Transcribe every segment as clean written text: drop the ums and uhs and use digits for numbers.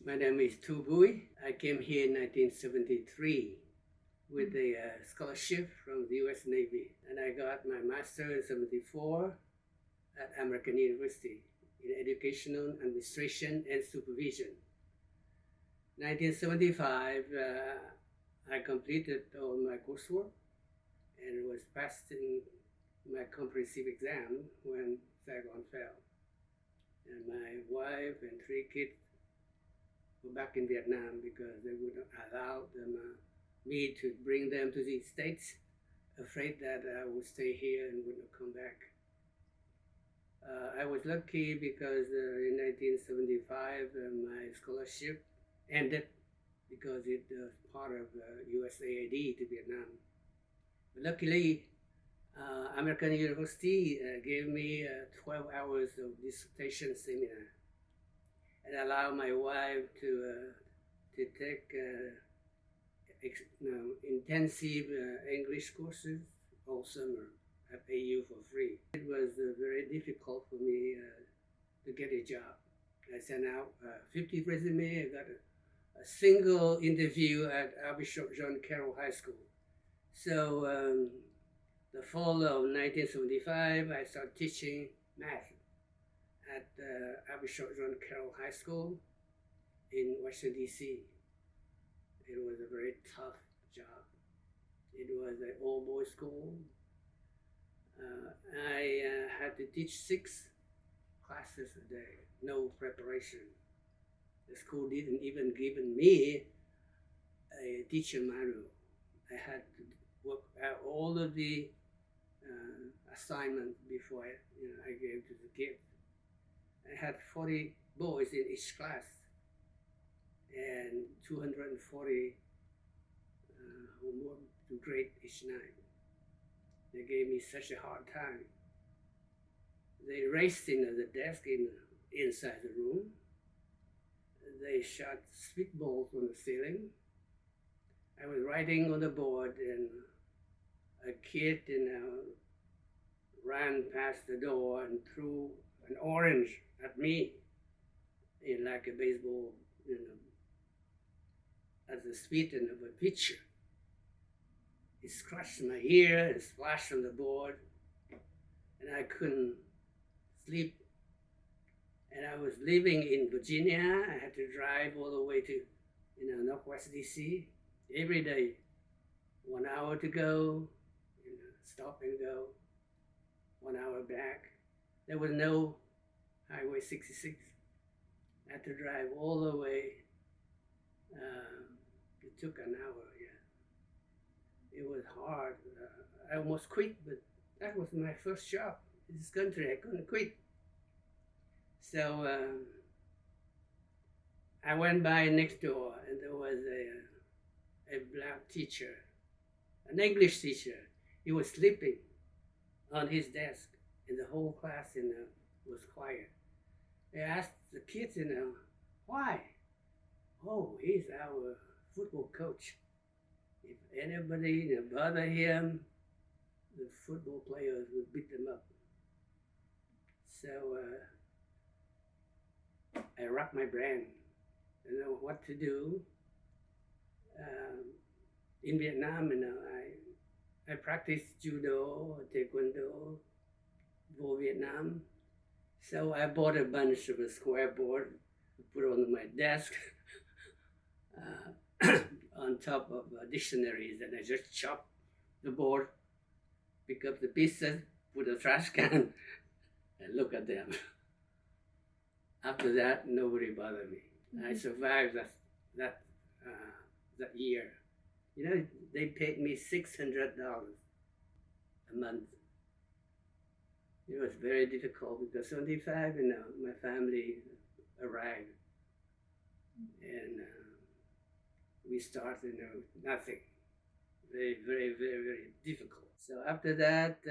My name is Thu Bui. I came here in 1973 with a scholarship from the U.S. Navy, and I got my master in 74 at American University in Educational Administration and Supervision. 1975, I completed all my coursework and was passing my comprehensive exam when Saigon fell. And my wife and 3 kids were back in Vietnam because they wouldn't allow me to bring them to the States, afraid that I would stay here and wouldn't come back. I was lucky because in 1975 my scholarship ended because it was part of USAID to Vietnam. But luckily, American University gave me 12 hours of dissertation seminar and allowed my wife to take intensive English courses all summer at AU for free. It was very difficult for me to get a job. I sent out 50 resumes. I got a single interview at Archbishop John Carroll High School. So the fall of 1975, I started teaching math at Archbishop John Carroll High School in Washington, D.C. It was a very tough job. It was an all-boys school. I had to teach 6 classes a day, no preparation. The school didn't even give me a teacher manual. I had to work out all of the assignments before I gave to the kids. I had 40 boys in each class and 240 homework to grade each night. They gave me such a hard time. They raced in the desk inside the room. They shot spitballs on the ceiling. I was writing on the board and a kid ran past the door and threw an orange at me in like a baseball, as the spit of a pitcher. It scratched my ear and splashed on the board, and I couldn't sleep. And I was living in Virginia. I had to drive all the way to, Northwest DC every day. 1 hour to go, stop and go. 1 hour back. There was no Highway 66. I had to drive all the way. It took an hour, yeah. It was hard. I almost quit, but that was my first job in this country. I couldn't quit. So I went by next door, and there was a black teacher, an English teacher. He was sleeping on his desk, and the whole class, was quiet. They asked the kids, why? Oh, he's our football coach. If anybody bother him, the football players would beat them up. So I racked my brain. I know what to do. In Vietnam, I practiced judo, taekwondo, for Vietnam. So I bought a bunch of a square board, put it on my desk, on top of dictionaries, and I just chopped the board, pick up the pieces, put a trash can, and look at them. After that, nobody bothered me. Mm-hmm. I survived that year. They paid me $600 a month. It was very difficult because 75, my family arrived, and we started, nothing. Very, very, very, very difficult. So after that,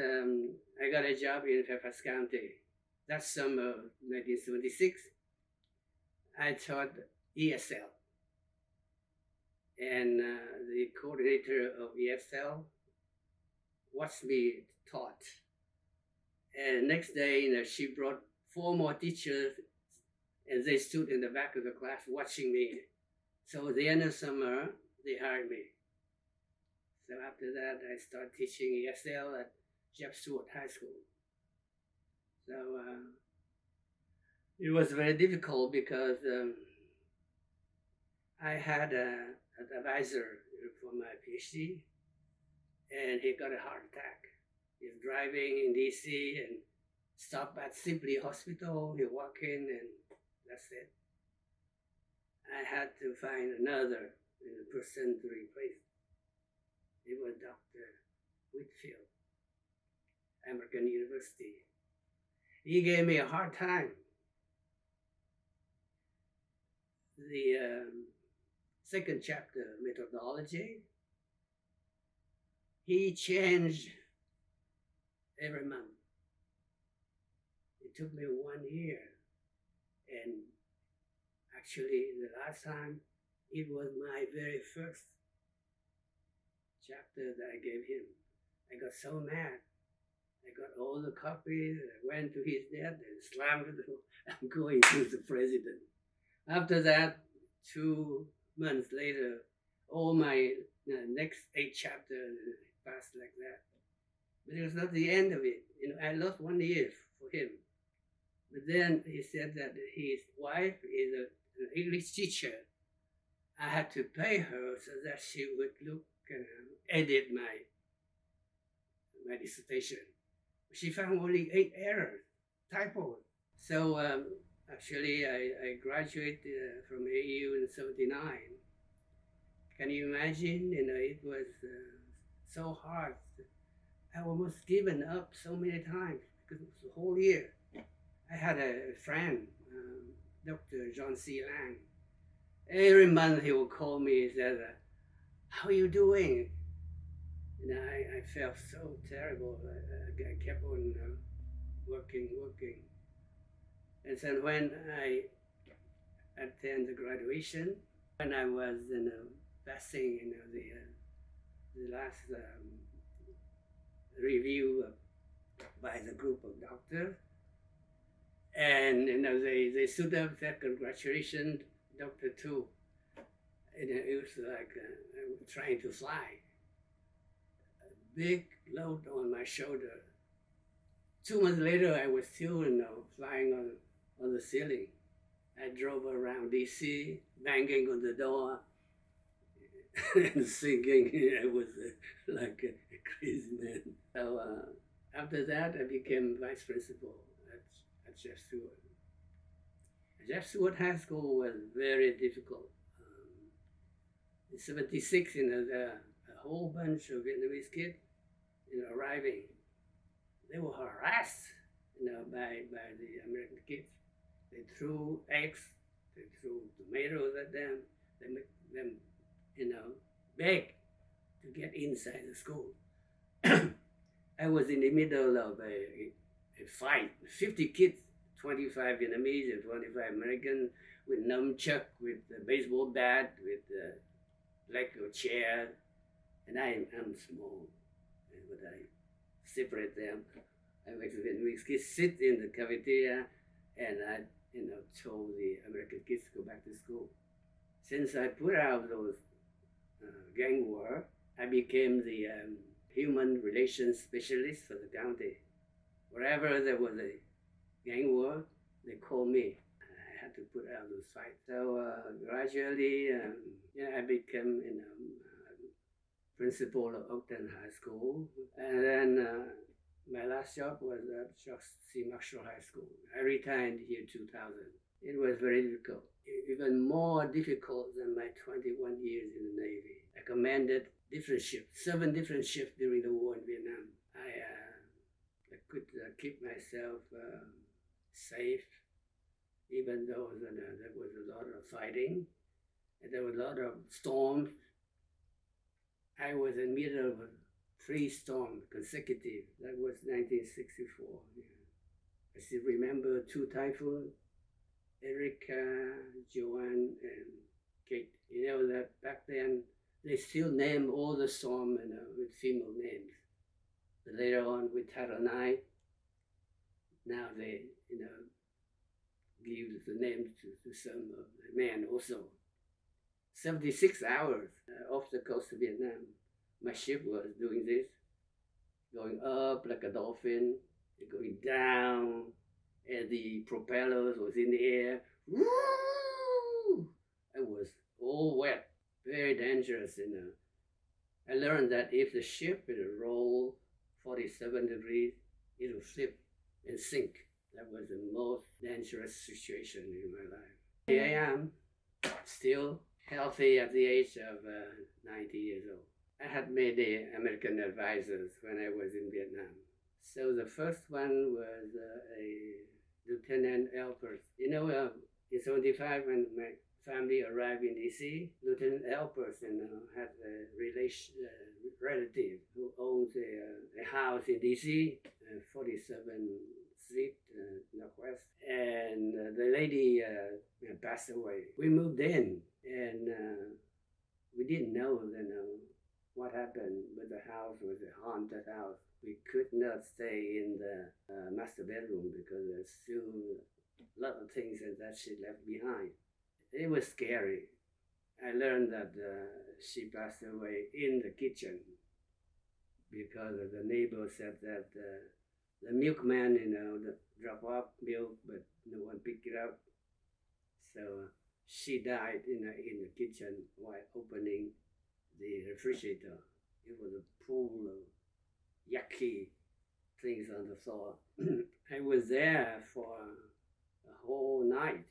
I got a job in Fairfax County. That summer of 1976, I taught ESL. And the coordinator of ESL watched me taught. And next day, she brought 4 more teachers and they stood in the back of the class watching me. So at the end of summer, they hired me. So after that, I started teaching ESL at Jeff Stewart High School. So it was very difficult because I had an advisor for my PhD, and he got a heart attack. He was driving in DC and stopped at Sibley Hospital. He walked in, and that's it. I had to find another person to replace. It was Dr. Whitfield, American University. He gave me a hard time. The second chapter, methodology, he changed every month. It took me 1 year. And actually, the last time, it was my very first chapter that I gave him. I got so mad. I got all the copies. I went to his desk and slammed the door. I'm going to the president. After that, 2 months later, all my next 8 chapters passed like that. But it was not the end of it. I lost 1 year for him. But then he said that his wife is an English teacher. I had to pay her so that she would look and edit my dissertation. She found only 8 errors, typos. So actually, I graduated from AU in '79. Can you imagine? It was so hard. I almost given up so many times because it was the whole year. I had a friend, Dr. John C. Lang. Every month he would call me and said, "How are you doing?" And I felt so terrible. I kept on working. And so when I attended the graduation, when I was passing the last review by the group of doctors, and they stood up and said, "Congratulations, Dr. Tu." And it was like I was trying to fly. Big load on my shoulder. 2 months later, I was still, flying on the ceiling. I drove around DC, banging on the door and singing. I was like a crazy man. So after that, I became vice principal at Jeff Stewart. Jeff Stewart High School was very difficult. In '76, a whole bunch of Vietnamese kids, arriving. They were harassed, by the American kids. They threw eggs, they threw tomatoes at them. They made them, beg to get inside the school. I was in the middle of a fight. 50 kids, 25 Vietnamese and 25 American, with nunchuck, with a baseball bat, with Lego chair, and I'm small, but I separate them. I make the Vietnamese kids sit in the cafeteria, and I, told the American kids to go back to school. Since I put out those gang war, I became the human relations specialist for the county. Wherever there was a gang war, they called me. I had to put out those fights. So gradually, I became, principal of Oakton High School. And then my last job was at C. Marshall High School. I retired in the year 2000. It was very difficult, even more difficult than my 21 years in the Navy. I commanded different ships, 7 different ships during the war in Vietnam. I could keep myself safe, even though there was a lot of fighting, and there were a lot of storms. I was in the middle of 3 storms consecutive. That was 1964. Yeah. I still remember 2 typhoons, Erica, Joanne, and Kate. That back then, they still name all the storms with female names. But later on with Title IX, now they, give the name to some of the men also. 76 hours off the coast of Vietnam. My ship was doing this, going up like a dolphin, going down, and the propellers was in the air. Woo! It was all wet, very dangerous, I learned that if the ship will roll 47 degrees, it will flip and sink. That was the most dangerous situation in my life. Here I am, still healthy at the age of 90 years old. I had many American advisors when I was in Vietnam. So the first one was a Lieutenant Elpers. In 75, when my family arrived in D.C., Lieutenant Elpers had a relative who owns a house in D.C., 47 Street, Northwest. And the lady passed away. We moved in, and we didn't know what happened, but the house was a haunted house. We could not stay in the master bedroom because there's still a lot of things that she left behind. It was scary. I learned that she passed away in the kitchen because the neighbor said that the milkman, drop off milk, but no one picked it up. So she died in the kitchen while opening the refrigerator. It was a pool of yucky things on the floor. I was there for a whole night,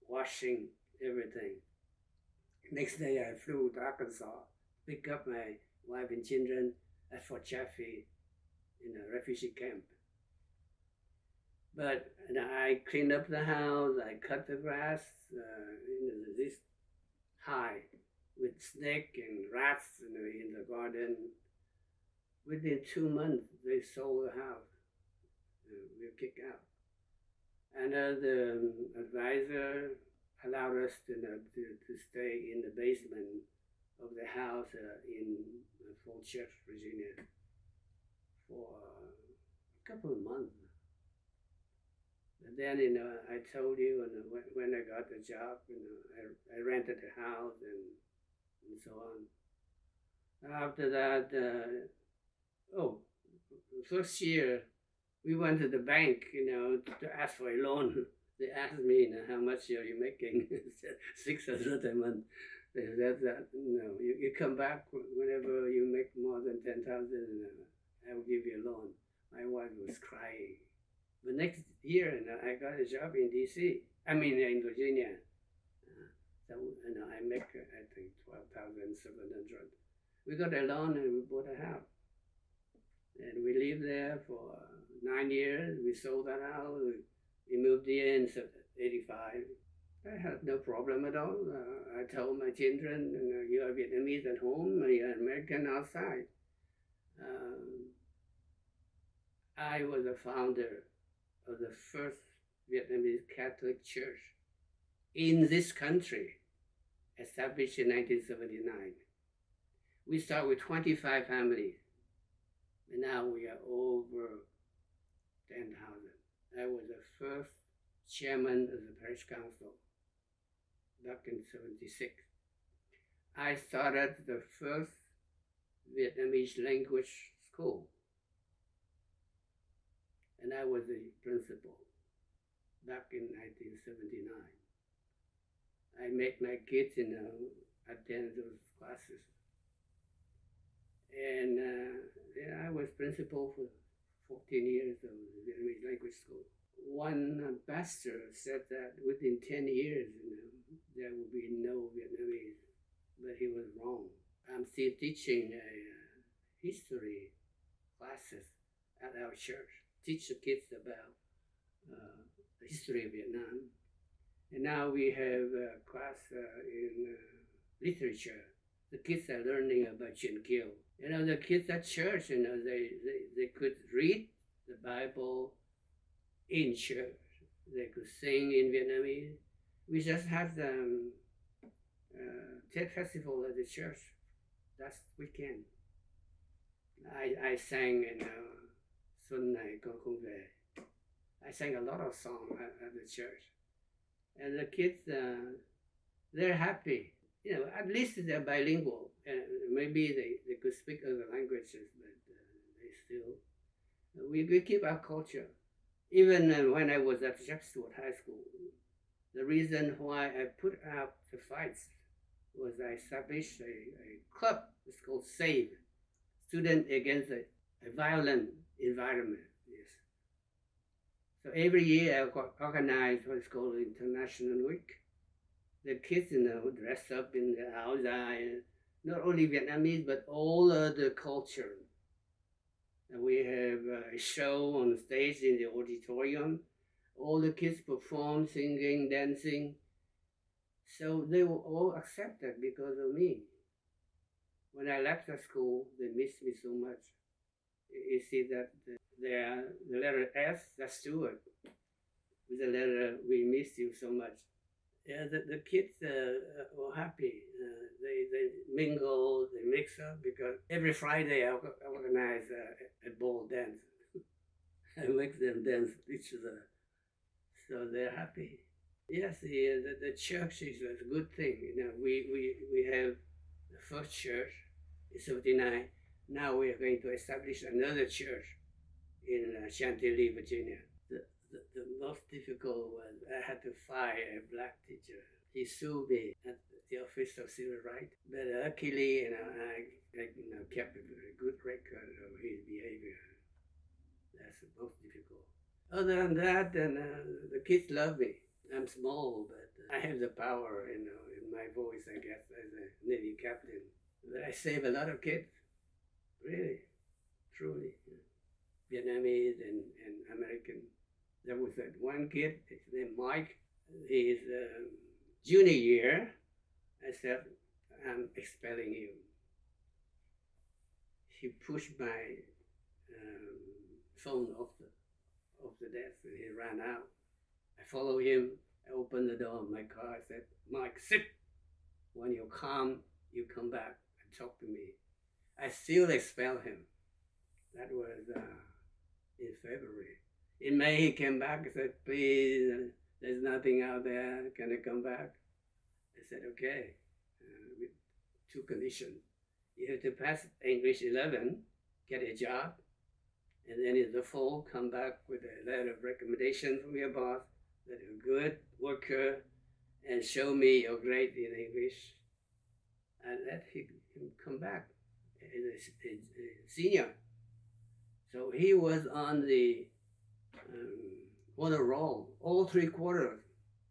washing everything. Next day I flew to Arkansas, pick up my wife and children at Fort Chaffee in a refugee camp. But I cleaned up the house, I cut the grass, this high with snake and rats in the garden. Within 2 months, they sold the house. We were kicked out. And the advisor allowed us to stay in the basement of the house in Fort Church, Virginia, for a couple of months. And then, I told you, when I got the job, I rented a house and so on. After that, the first year, we went to the bank, to ask for a loan. They asked me, how much are you making? I said, $600 a month. They said that, you come back whenever you make more than $10,000, I will give you a loan. My wife was crying. The next year, I got a job in D.C. In Virginia. So, I make, I think, $12,700. We got a loan and we bought a house. And we lived there for 9 years. We sold that house. We moved in 85. I had no problem at all. I told my children, you are Vietnamese at home, you are American outside. I was a founder of the first Vietnamese Catholic Church in this country, established in 1979. We started with 25 families, and now we are over 10,000. I was the first chairman of the parish council back in 76. I started the first Vietnamese language school, and I was the principal back in 1979. I made my kids, attend those classes. And I was principal for 14 years of the Vietnamese language school. One pastor said that within 10 years, there will be no Vietnamese, but he was wrong. I'm still teaching history classes at our church, teach the kids about the history of Vietnam. And now we have a class in literature. The kids are learning about Chuyện Kiều. The kids at church, they could read the Bible in church. They could sing in Vietnamese. We just had the Tết Festival at the church last weekend. I sang Xuân Này Con Không Về. I sang a lot of songs at the church. And the kids, they're happy. At least they're bilingual. And maybe they could speak other languages, but they still. We keep our culture. Even when I was at Jackson High School, the reason why I put out the fights was I established a club. It's called SAVE, Student Against a Violent Environment. Yes. So every year I organize what's called International Week. The kids, dress up in the outside, not only Vietnamese, but all other culture. And we have a show on stage in the auditorium. All the kids perform, singing, dancing. So they were all accepted because of me. When I left the school, they missed me so much. You see that the letter S, that's Stewart. With the letter, we miss you so much. Yeah, the kids were happy. They mingle, they mix up, because every Friday I organize a ball dance. I make them dance each other. So they're happy. Yes, the church is a good thing. We have the first church in 79. Now we are going to establish another church in Chantilly, Virginia. The most difficult was I had to fire a black teacher. He sued me at the Office of Civil Rights. But luckily, I kept a very good record of his behavior. That's the most difficult. Other than that, the kids love me. I'm small, but I have the power, in my voice, I guess, as a Navy captain. But I save a lot of kids, really, truly. Vietnamese and American. There was that one kid, his name Mike. His junior year, I said, I'm expelling you. He pushed my phone off the desk and he ran out. I followed him. I opened the door of my car. I said, Mike, sit. When you're calm, you come back and talk to me. I still expel him. That was in February. In May, he came back and said, please, there's nothing out there. Can I come back? I said, okay, with two conditions. You have to pass English 11, get a job, and then in the fall, come back with a letter of recommendation from your boss that you're a good worker and show me your grade in English. And let him come back as a senior. So he was on the honor roll, all 3 quarters.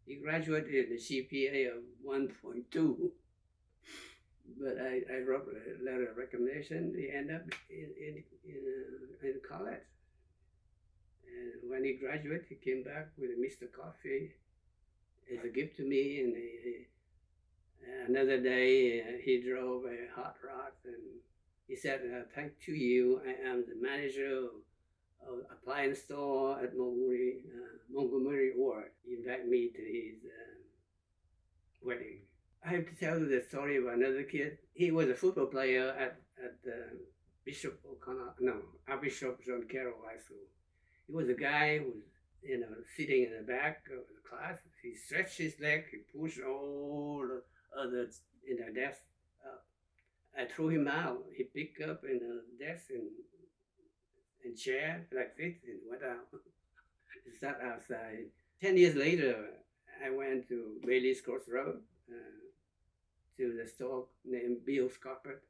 He graduated with a GPA of 1.2. But I wrote a letter of recommendation. He ended up in college. And when he graduated, he came back with a Mr. Coffee as a gift to me. And another day, he drove a hot rod and he said, thank to you, I am the manager of appliance store at Montgomery Ward. He invited me to his wedding. I have to tell you the story of another kid. He was a football player at Archbishop John Carroll High School. He was a guy who was, sitting in the back of the class. He stretched his leg, he pushed all the others in the desk up. I threw him out. He picked up in the desk and chair like this and went out. He sat outside. 10 years later, I went to Bailey's Crossroad to the store named Bill's Carpet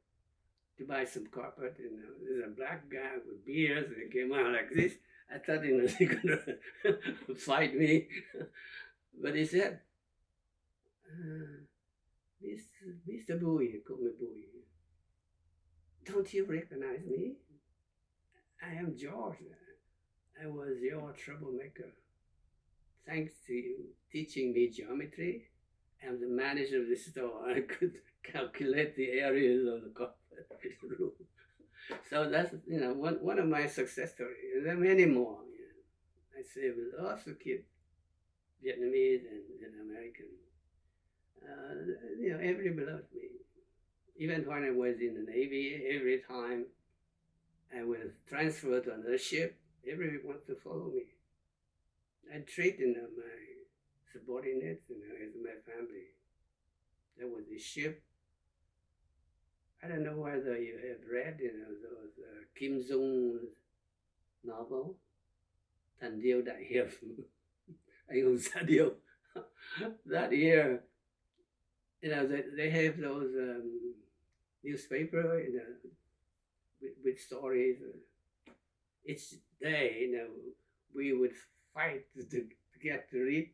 to buy some carpet. There's a black guy with beards and he came out like this. I thought he was going to fight me. But he said, Mr. Bui, he called me Bui. Don't you recognize me? I am George. I was your troublemaker. Thanks to you teaching me geometry, I'm the manager of the store. I could calculate the areas of the carpet room. So that's one of my success stories. There are many more. I saved lots of kids, Vietnamese and American. Everybody loved me. Even when I was in the Navy, every time I was transferred to another ship, everyone wanted to follow me. I treated my subordinates, as my family. There was a ship. I don't know whether you have read, those Kim Jong's novel, Thần Điêu Đại Hiệp, Anh Hùng Xạ Điêu. That year, they have those newspaper, with stories. Each day, we would fight to get to read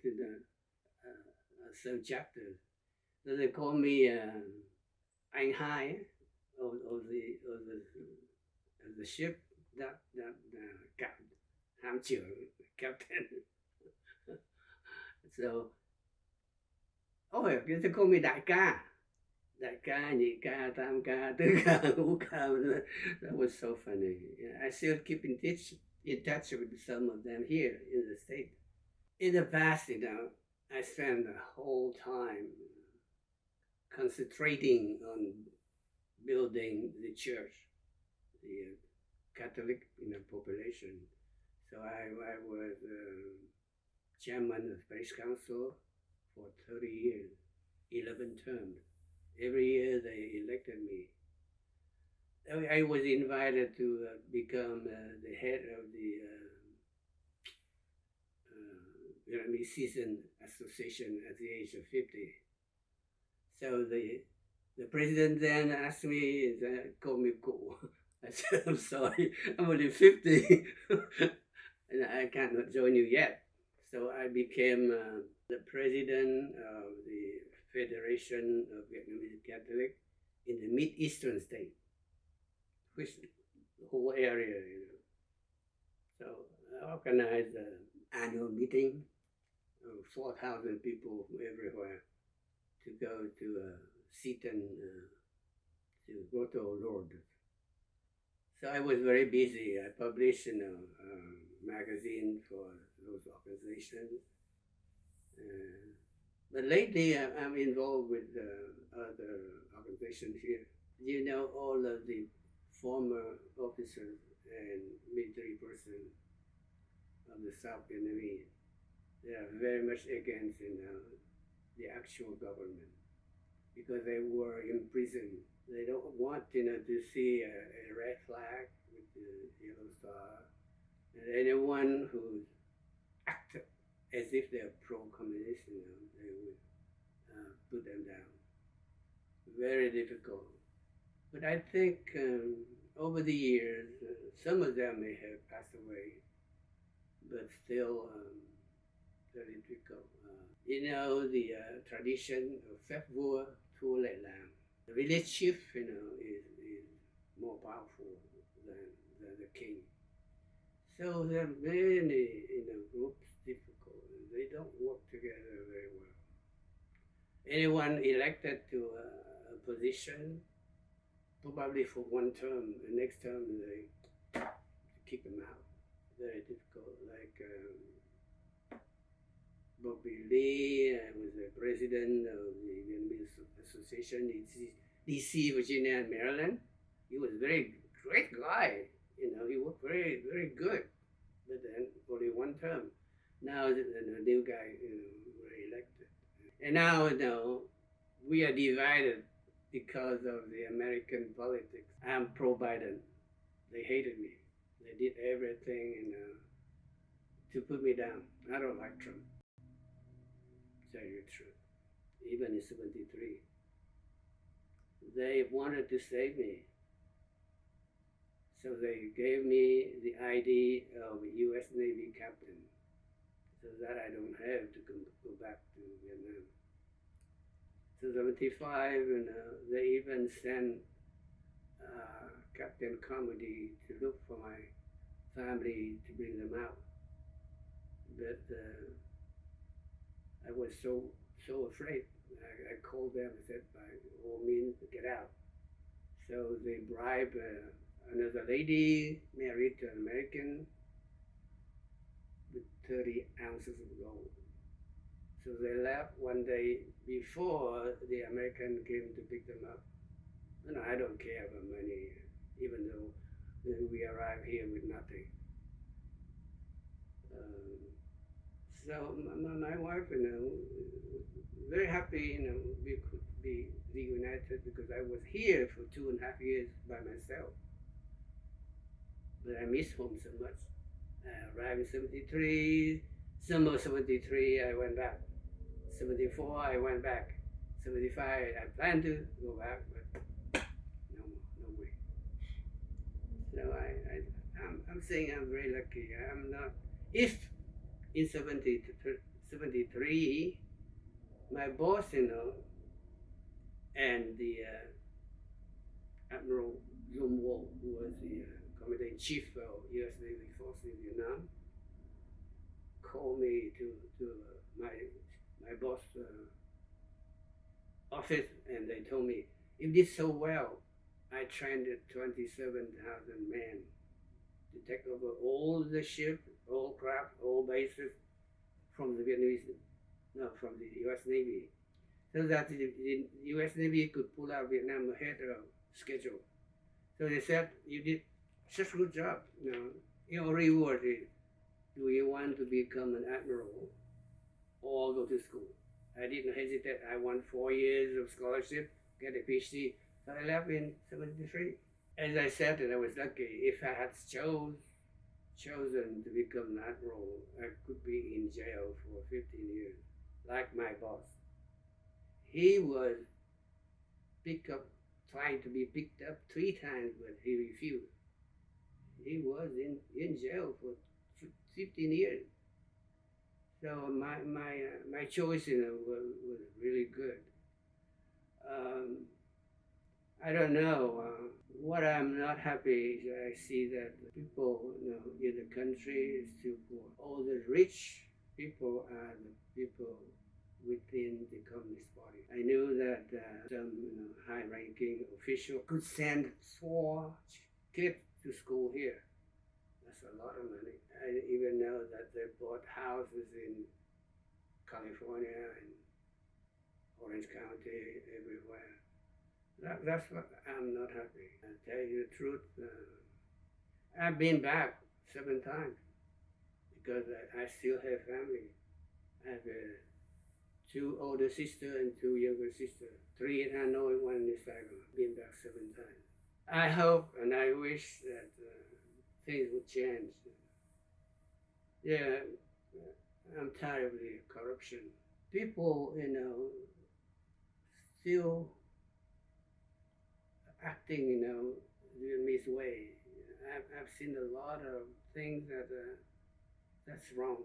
some chapters. So they call me Anh Hai of the ship, that hạm trưởng, captain. So, they call me Đại ca. Đại ca, nhị ca, tam ca, tứ ca, ngũ ca. That was so funny. I still keep in touch with some of them here in the States. In the past, I spent the whole time concentrating on building the church, the Catholic population. So I was chairman of parish council for 30 years, 11 terms. Every year they elected me. I was invited to become the head of the Vietnamese Association at the age of 50. So the president then asked me, call me Cụ. I said, I'm sorry, I'm only 50 and I cannot join you yet. So I became the president of the Federation of Vietnamese Catholic in the Mid-Eastern state, which the whole area, So I organized an annual meeting of 4,000 people from everywhere to go to Seaton, to Grotto Lord. So I was very busy. I published a magazine for those organizations. But lately I'm involved with other organizations here. All of the former officers and military persons of the South Vietnamese, they are very much against the actual government because they were in prison. They don't want to see a red flag with the yellow star. And anyone who acted as if they're pro-communist, they would put them down. Very difficult. But I think over the years, some of them may have passed away, but still very difficult. The tradition of Phép Vua Thua Lệ Làng. The village chief, is more powerful than the king. So there are many, groups difficult. They don't work together very well. Anyone elected to a position, probably for one term, the next term they kick them out. Very difficult. Like Bobby Lee was the president of the Vietnamese-Association in DC, Virginia, and Maryland. He was a very great guy. He worked very, very good. But then only one term. Now the new guy, were elected. And now, we are divided because of the American politics. I'm pro-Biden. They hated me. They did everything, to put me down. I don't like Trump. Tell you the truth. Even in 73. They wanted to save me. So they gave me the ID of a U.S. Navy captain so that I don't have to go back to Vietnam. So 75, they even sent Captain Comedy to look for my family to bring them out. But I was so afraid. I called them and said, by all means, get out. So they bribed another lady married to an American with 30 ounces of gold. So they left one day before the American came to pick them up. I don't care about money, even though we arrived here with nothing. So my wife, very happy, we could be reunited because I was here for 2.5 years by myself. But I miss home so much. I arrived in 73, summer 73, I went back. 74, I went back. 75, I planned to go back, but no way. So I'm saying I'm very lucky. I'm not. If in 73, my boss, and the Admiral Wo, who was the Commander in Chief of U.S. Navy Force in Vietnam, called me to my boss' office, and they told me, "You did so well. I trained 27,000 men to take over all the ships, all craft, all bases from the from the U.S. Navy, so that the U.S. Navy could pull out Vietnam ahead of schedule." So they said, "You did such a good job. Your reward is, do you want to become an admiral or go to school?" I didn't hesitate. I won 4 years of scholarship, get a PhD. So I left in 73. As I said, I was lucky. If I had chosen to become an admiral, I could be in jail for 15 years, like my boss. He was trying to be picked up 3 times, but he refused. He was in jail for 15 years. So my choice, was really good. I don't know. What I'm not happy is I see that people, in the country is still poor. All the rich people are the people within the Communist Party. I knew that some high-ranking official could send 4 kids to school here. That's a lot of money. I even know that they bought houses in California and Orange County, everywhere. That's what I'm not happy. I tell you the truth. I've been back 7 times because I still have family. I have 2 older sisters and 2 younger sisters. 3 in Hanoi, 1 in Saigon. Been back 7 times. I hope and I wish that things would change. Yeah, I'm tired of the corruption. People, still acting, Vietnamese way. I've seen a lot of things that's wrong.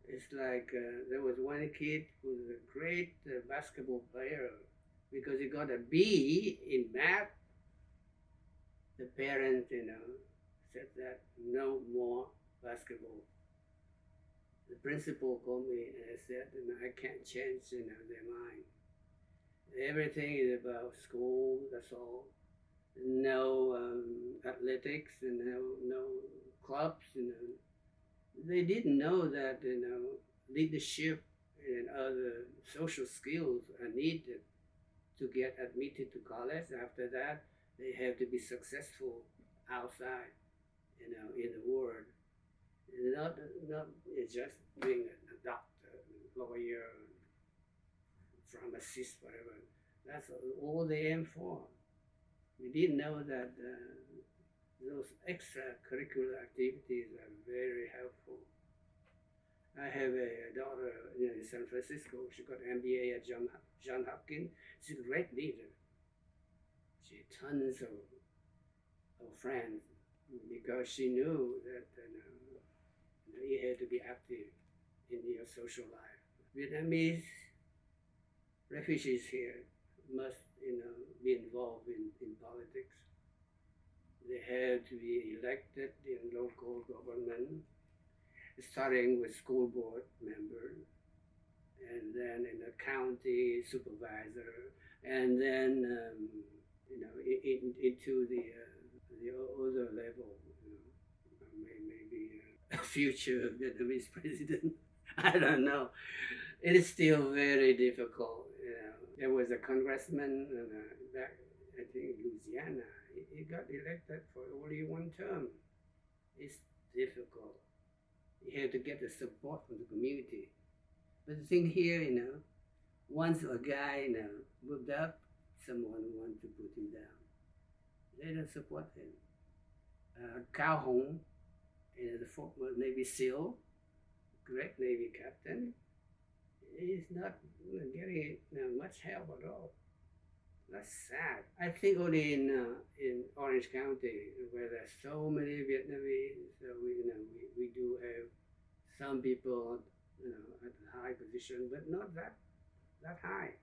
It's like there was one kid who was a great basketball player. Because he got a B in math, the parents, said that no more basketball. The principal called me and said, I can't change, their mind. Everything is about school, that's all. No athletics and no clubs, They didn't know that, leadership and other social skills are needed to get admitted to college. After that, they have to be successful outside, in the world. Not just being a doctor, lawyer, pharmacist, whatever. That's all they aim for. We didn't know that those extracurricular activities are very helpful. I have a daughter in San Francisco. She got an MBA at Johns Hopkins. She's a great leader. She had tons of friends because she knew that you had to be active in your social life. Vietnamese refugees here must, be involved in politics. They have to be elected in local government, starting with school board member, and then in a county supervisor, and then into the other level, maybe a future Vietnamese president. I don't know. It is still very difficult. There was a congressman back, I think, in Louisiana. He got elected for only 1 term. It's difficult. You have to get the support from the community. But the thing here, once a guy, moved up, someone wants to put him down. They don't support him. Cao Hong, the former Navy SEAL, great Navy captain, he's not getting much help at all. That's sad. I think only in Orange County, where there's so many Vietnamese, so we do have some people at a high position, but not that high.